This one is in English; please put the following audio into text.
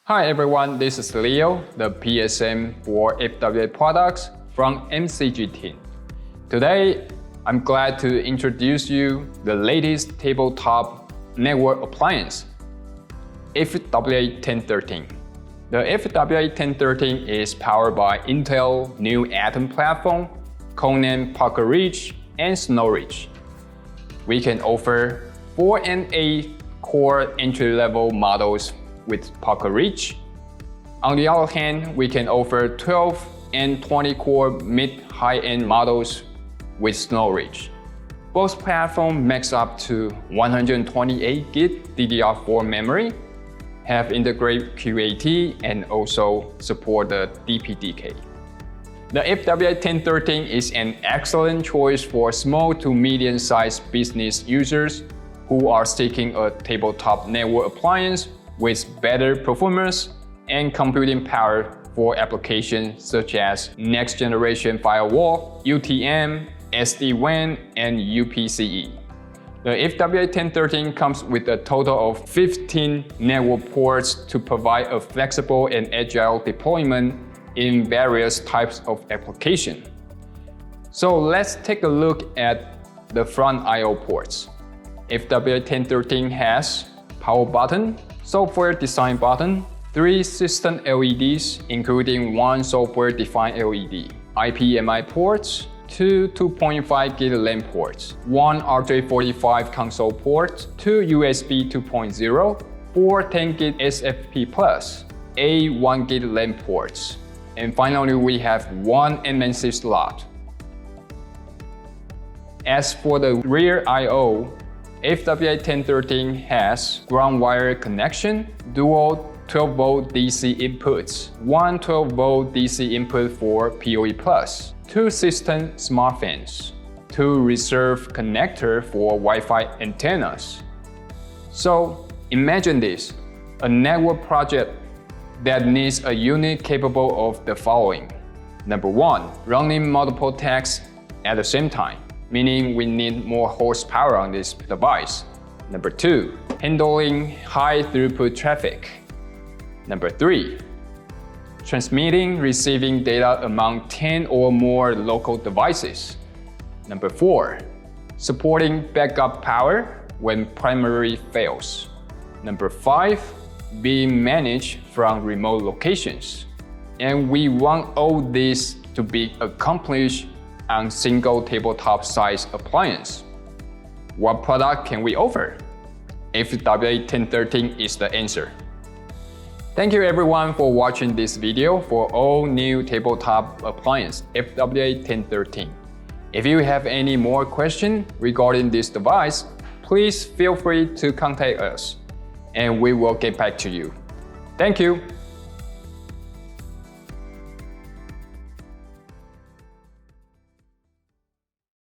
Hi everyone, this is Leo, the PSM for FWA products from MCG team. Today, I'm glad to introduce you the latest tabletop network appliance, FWA-1013. The FWA-1013 is powered by Intel new Atom platform, codenamed Pocket Reach and Snow Reach. We can offer 4 and 8 core entry-level models with Pocket Reach. On the other hand, we can offer 12 and 20 core mid-high-end models with Snow Reach. Both platforms max up to 128 GB DDR4 memory, have integrated QAT, and also support the DPDK. The FWA-1013 is an excellent choice for small to medium-sized business users who are seeking a tabletop network appliance with better performance and computing power for applications such as next-generation firewall, UTM, SD-WAN, and UPCE. The FWA-1013 comes with a total of 15 network ports to provide a flexible and agile deployment in various types of application. So let's take a look at the front I/O ports. FWA-1013 has power button, software design button, 3 system LEDs including 1 software-defined LED, IPMI ports, 2 2.5 GB LAN ports, 1 RJ45 console port, 2 USB 2.0, 4 10 GB SFP+, 8 1 GB LAN ports, and finally we have 1 MNC slot. As for the rear I/O, FWA-1013 has ground wire connection, dual 12V DC inputs, 1 12V DC input for PoE+, 2 system smart fans, 2 reserve connector for Wi-Fi antennas. So imagine this, a network project that needs a unit capable of the following. Number 1, running multiple tasks at the same time, meaning we need more horsepower on this device. Number 2, handling high throughput traffic. Number 3, transmitting, receiving data among 10 or more local devices. Number 4, supporting backup power when primary fails. Number 5, being managed from remote locations. And we want all this to be accomplished on single tabletop size appliance. What product can we offer? FWA-1013 is the answer. Thank you everyone for watching this video for all new tabletop appliance FWA-1013. If you have any more questions regarding this device, please feel free to contact us and we will get back to you. Thank you.